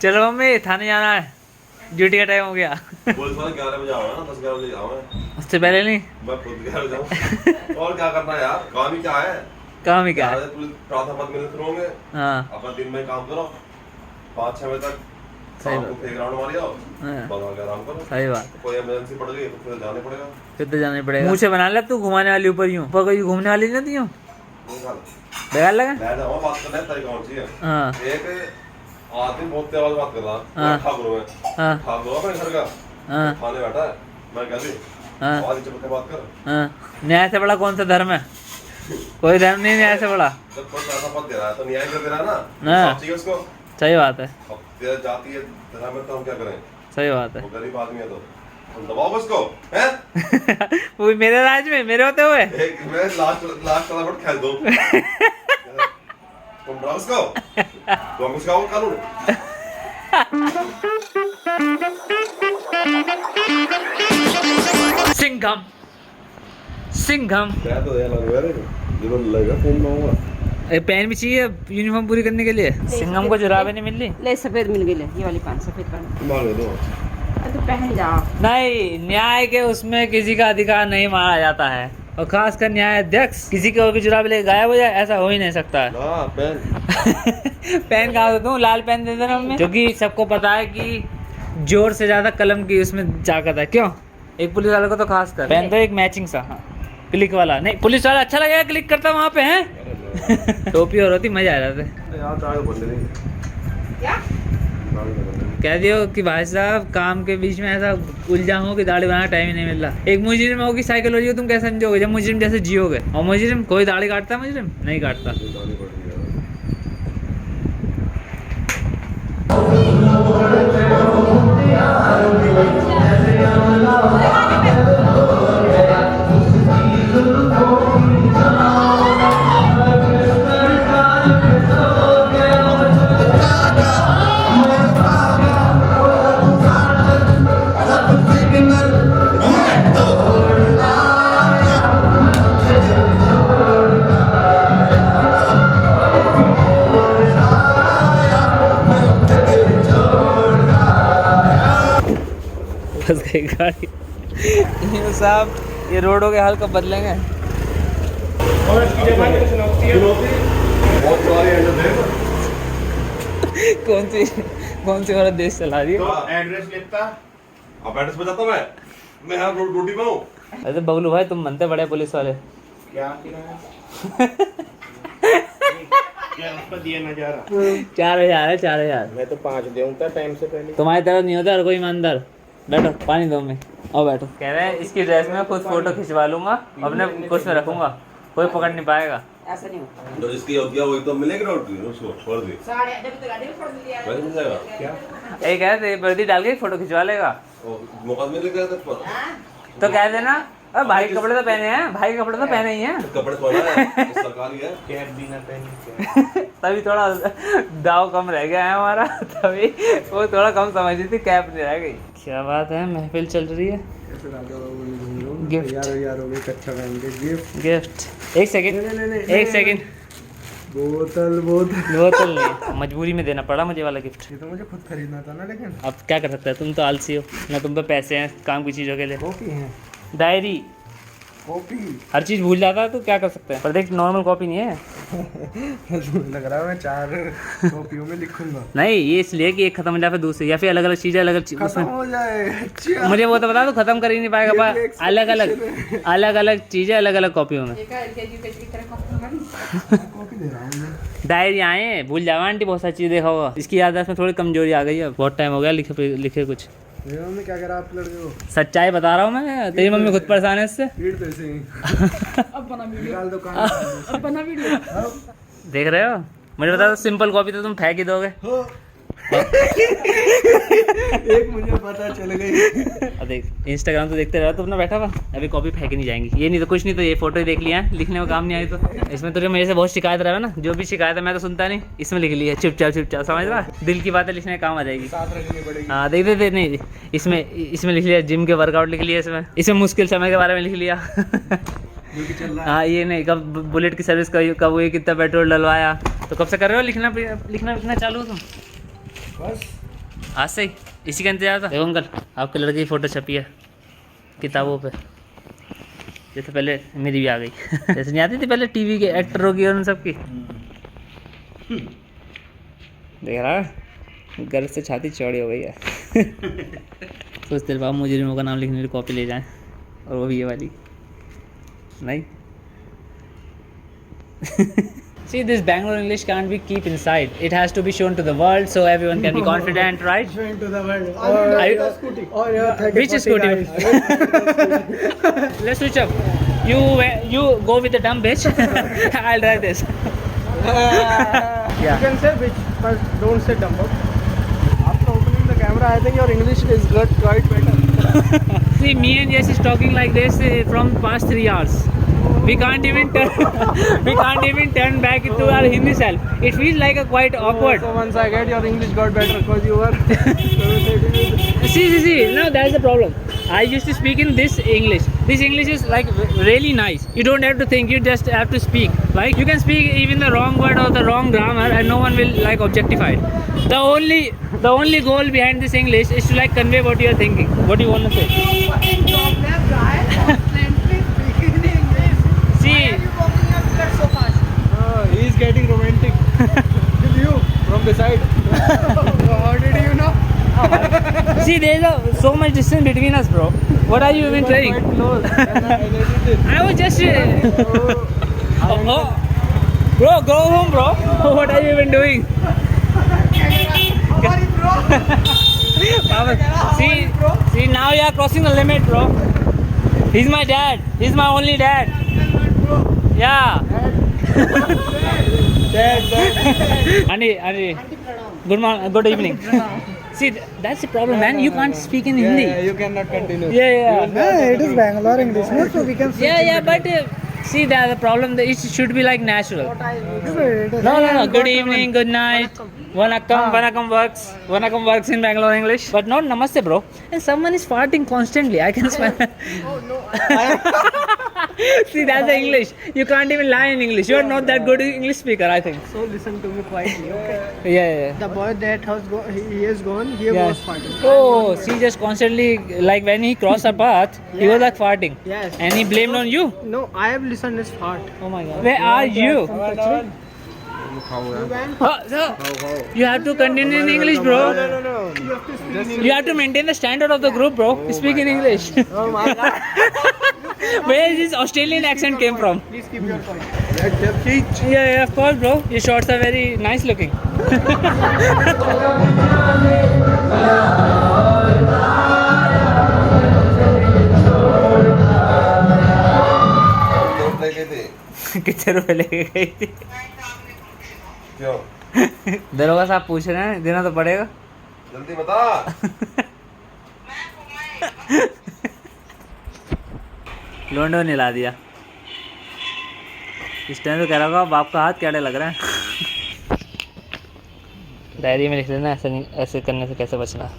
चलो मम्मी थाने जाना है, ड्यूटी का टाइम हो गया। पुलिस वाले 11 बजे आओ ना, 10-11 बजे आओ। उससे पहले नहीं, मैं खुद 11 जाऊँ। और क्या करना है यार, काम ही क्या है। काम ही क्या है। पुलिस प्राथमिक मिलने शुरू होंगे। हाँ अपना दिन में काम करो, 5-6 बजे तक शाम को एक राउंड मार आओ, बना के आराम करो। सही बात। कोई इमरजेंसी पड़ गई तो फिर जाने पड़ेगा। फिर तो जाना पड़ेगा। मुझे बना ले तू, घुमाने वाली ऊपर यूं, ऊपर कोई घूमने वाली नहीं यूं बेकार लगा। मैं जाऊँ बात करने तरीका कौन सी है। हाँ एक आदमी बहुत तेज बात कर रहा, ठाकुर में ठाकुर अपने घर का खाने बैठा है, मैं कहती आवाज चुप के बात कर। न्याय से बड़ा कौन सा धर्म है? कोई धर्म नहीं न्याय से बड़ा। जब कोई पैसा पद दे रहा है तो न्याय कर दे रहा है ना, चाहिए उसको। सही बात है। अब तेरा जाति है धर्म में, तो हम क्या करें। सही बात है। वो गरीब आदमी है तो तुम दबाओ उसको, हैं? वो भी मेरे राज में, मेरे होते हुए एक मैं लास्ट फटाफट खेल दूं। तुम डराओ उसको, तुम उसका वो कानून। सिंघम सिंघम क्या तो यार लग रहा है जो लगेगा फोन में होगा। पेन भी चाहिए यूनिफॉर्म पूरी करने के लिए। सिंघम को जुराबें नहीं मिल रही। ले सफेद मिल गई, ले ये वाली पैंट सफेद पैंट मांग दो तो पहन जाओ। नहीं, न्याय के उसमें किसी का अधिकार नहीं माना जाता है, और खासकर न्यायाध्यक्ष किसी के और की जुराब लेके गायब हो जाए, ऐसा हो ही नहीं सकता है। पेन पेन कहाँ से दूं? लाल पेन दे देना मम्मी, क्योंकि सबको पता है कि जोर से ज्यादा कलम की उसमें ताकत है। क्यों? एक पुलिस वाले को तो खास कर पेन तो एक मैचिंग सा, हाँ क्लिक वाला नहीं, पुलिस वाला अच्छा लगेगा क्लिक करता वहाँ पे है। टोपी और होती मजा आ जाता है। क्या कह दियो कि भाई साहब काम के बीच में ऐसा उलझा हो कि दाढ़ी बनाना टाइम ही नहीं मिल रहा। एक मुजरिम होगी साइकोलॉजी को तुम कैसे समझोगे जब मुजरिम जैसे जियोगे? और मुजरिम कोई दाढ़ी काटता है? मुजरिम नहीं काटता। फंस गई गाड़ी। ये साहब, ये रोडों के हाल कब बदलेंगे? कौन सी औरत देश चला रही है? एड्रेस लिखता, अब एड्रेस बताता मैं यहाँ ड्यूटी पे हूँ। अरे बबलू भाई तुम बनते बड़े पुलिस वाले। क्या किराया? 4,000 है, 4,000। मैं तो 5 दूंगा टाइम से पहले। तुम्हारी तरह नहीं होता हर कोई ईमानदार। बैठो, पानी दो मैं, और बैठो। कह रहे हैं इसकी ड्रेस में खुद फोटो खिंचवा लूंगा, अपने कुछ में रखूंगा, कोई पकड़ नहीं पाएगा। ऐसा नहीं होता। जो जिसकी होती है वही तो मिलेगी रोटी, उसको छोड़ दी साढ़े जब तो गाड़ी में फोड़ दिया वही मिल जाएगा। क्या? यही कह रहे थे वर्दी डाल के फोटो खिंचवा लेगा। मौका मिल गया तो तो कह देना अरे भाई के कपड़े तो पहने हैं, भाई के कपड़े तो पहने ही हैं। कपड़े थोड़ा है, सरकारी है। कैप भी ना पहनी। तभी थोड़ा दाव कम रह गया है हमारा, तभी वो थोड़ा कम समझ रही थी, कैप नहीं रह गई। क्या बात है, महफिल चल रही है। गिफ्ट यार हो गई कच्चा पहन के गिफ्ट। एक सेकंड, एक सेकंड। बोतल नहीं, मजबूरी में देना पड़ा मुझे वाला गिफ्ट। ये तो मुझे खुद खरीदना था ना, लेकिन अब क्या कर सकता है, तुम तो आलसी हो ना, तुम पे पैसे हैं काम की चीज़ों के लिए। कॉपी है, डायरी, कॉपी। हर चीज़ भूल जाता है तो क्या कर सकते हैं। पर देख नॉर्मल कॉपी नहीं है। लग रहा है मैं 4 कॉपियों में लिखूंगा। नहीं, ये इसलिए कि एक खत्म हो जाए फिर दूसरी, या फिर अलग अलग चीज़ें अलग अलग खत्म हो जाए। अच्छा मुझे वो तो बता दो, खत्म कर ही नहीं पाएगा। अलग अलग चीज़ें अलग अलग कॉपियों में। कॉपी दे रहा हूँ मैं। डायरी आए भूल जाओ आंटी, बहुत सारी चीज़ देखा होगा। इसकी याददाश्त में थोड़ी कमजोरी आ गई है, बहुत टाइम हो गया लिखे कुछ। मेरी मम्मी क्या करा आप लड़के को? सच्चाई बता रहा हूँ मैं, तेरी मम्मी खुद परेशान है इससे। भीड़ तो ऐसे ही। अब बना वीडियो, निकाल दुकान। अब बना वीडियो। देख रहे हो, मुझे बता दो सिंपल कॉपी तो तुम फेंक ही दोगे। एक मुझे पता चल गई। अब देख इंस्टाग्राम तो देखते रहो तो अपना बैठा हुआ, अभी कॉपी फेंक नहीं जाएंगी। ये नहीं तो कुछ नहीं तो ये फोटो ही देख लिया है, लिखने में काम नहीं आई तो। इसमें तुझे मेरे से बहुत शिकायत रहा है ना, जो भी शिकायत है मैं तो सुनता नहीं, इसमें लिख लिया चुपचाप समझ रहा, दिल की बातें लिखने में काम आ जाएगी। साथ रखनी पड़ेगी। हाँ देख दे नहीं, इसमें लिख लिया जिम के वर्कआउट लिख लिया, इसमें मुश्किल समय के बारे में लिख लिया। जो कि चल रहा है। हाँ ये नहीं, कब बुलेट की सर्विस कब हुई, कितना पेट्रोल डलवाया, तो कब से कर रहे हो लिखना लिखना चालू तुम? बस आज से ही इसी का इंतजार था। देखो अंकल, आपके लड़के की फ़ोटो छपी है किताबों पे। जैसे पहले मेरी भी आ गई जैसे नहीं आती थी पहले टीवी के एक्टरों की और उन सब की। देख रहा है, गर्व से छाती चौड़ी हो गई है सोचते रहे बाबा मुजरिमों का नाम लिखने की कॉपी ले जाएं, और वो भी ये वाली नहीं See, this Bangalore English can't be keep inside. It has to be shown to the world so everyone can be confident, right? Shown to the world. Are you- Or your 30, Which 40 scooty? guys. Let's switch up. You go with the dumb bitch. I'll drive this. You can say which, but don't say dumb. After opening the camera, I think your English is good, quite better. See, me and Jess is talking like this from past 3 hours. We can't even turn back into our Hindi self. It feels like a quite awkward. So once I get your English got better because you were. See. No, that's the problem. I used to speak in this English. This English is like really nice. You don't have to think. You just have to speak. Like you can speak even the wrong word or the wrong grammar, and no one will like objectify it. The only goal behind this English is to like convey what you are thinking, what you want to say. See, He is getting romantic. With you from the side. How did you know? see, there's so much distance between us, bro. What are you even trying? Quite close. I was just. Bro, go home, bro. What are you even doing? See, now you are crossing the limit, bro. He's my dad. He's my only dad. Yeah. Auntie, good evening. See, that's the problem, man. You can't speak in Hindi. You cannot continue. Yeah. It is Bangalore English, no? So we can. Yeah, but see, that's the problem. It should be like natural. No. Good evening, good night. Vanakkam works. Vanakkam works in Bangalore English, but not namaste, bro. And someone is farting constantly. I can smell. Oh no. See, that's the English. You can't even lie in English. You are not that good English speaker, I think. So listen to me quietly, okay? Yeah. The boy that has he is gone. He Yeah. was fighting. Oh, see, just constantly, like when he crossed our path, he was like farting. Yes. And he blamed on you. No, I have listened his fart. Oh my god. Where are you? You have to continue in English, bro. No. You have to maintain the standard of the group, bro. Speak in English. Oh my god. Where is this Australian accent came from? Please keep your point. Yeah, of course, bro. Your shorts are very nice looking. कितने रुपए लेके गई थी? क्यों? दरोगा साहब पूछ रहे हैं, देना तो पड़ेगा। जल्दी बता। लोंडो ने ला दिया। इस टाइम तो कह रहा होगा बाप का हाथ कैड़े लग रहा है। डायरी में लिख लेना, ऐसे करने से कैसे बचना।